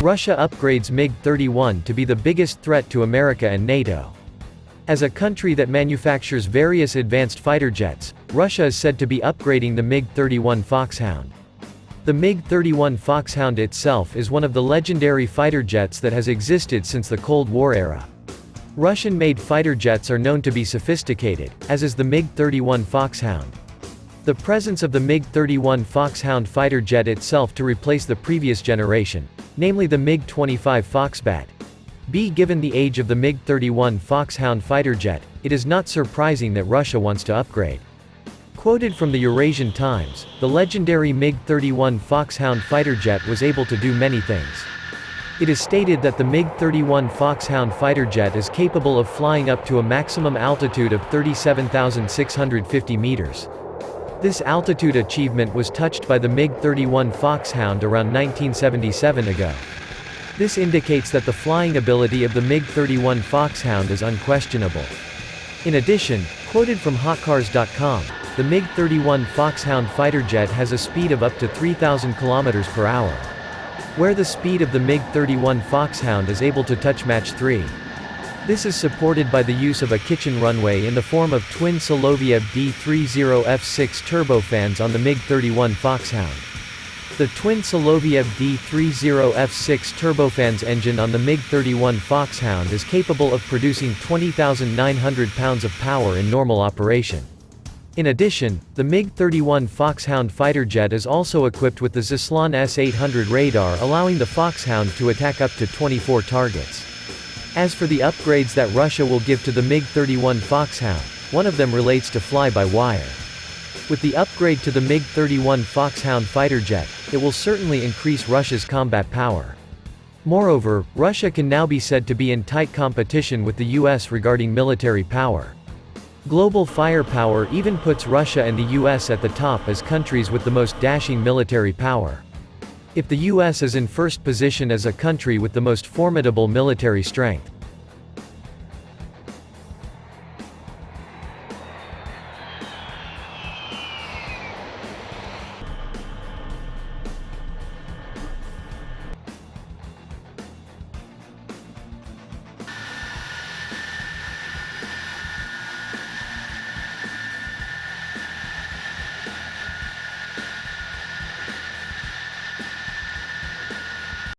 Russia upgrades MiG-31 to be the biggest threat to America and NATO. As a country that manufactures various advanced fighter jets, Russia is said to be upgrading the MiG-31 Foxhound. The MiG-31 Foxhound itself is one of the legendary fighter jets that has existed since the Cold War era. Russian-made fighter jets are known to be sophisticated, as is the MiG-31 Foxhound. The presence of the MiG-31 Foxhound fighter jet itself to replace the previous generation, namely the MiG-25 Foxbat.b Given the age of the MiG-31 Foxhound fighter jet, it is not surprising that Russia wants to upgrade. Quoted from the Eurasian Times, the legendary MiG-31 Foxhound fighter jet was able to do many things. It is stated that the MiG-31 Foxhound fighter jet is capable of flying up to a maximum altitude of 37,650 meters. This altitude achievement was touched by the MiG-31 Foxhound around 1977 ago. This indicates that the flying ability of the MiG-31 Foxhound is unquestionable. In addition, quoted from hotcars.com, the MiG-31 Foxhound fighter jet has a speed of up to 3,000 km per hour. Where the speed of the MiG-31 Foxhound is able to touch Mach 3. This is supported by the use of a kitchen runway in the form of twin Soloviev D-30F6 turbofans on the MiG-31 Foxhound. The twin Soloviev D-30F6 turbofans engine on the MiG-31 Foxhound is capable of producing 20,900 pounds of power in normal operation. In addition, the MiG-31 Foxhound fighter jet is also equipped with the Zaslon S-800 radar, allowing the Foxhound to attack up to 24 targets. As for the upgrades that Russia will give to the MiG-31 Foxhound, one of them relates to fly-by-wire. With the upgrade to the MiG-31 Foxhound fighter jet, it will certainly increase Russia's combat power. Moreover, Russia can now be said to be in tight competition with the US regarding military power. Global firepower even puts Russia and the US at the top as countries with the most dashing military power. If the US is in first position as a country with the most formidable military strength,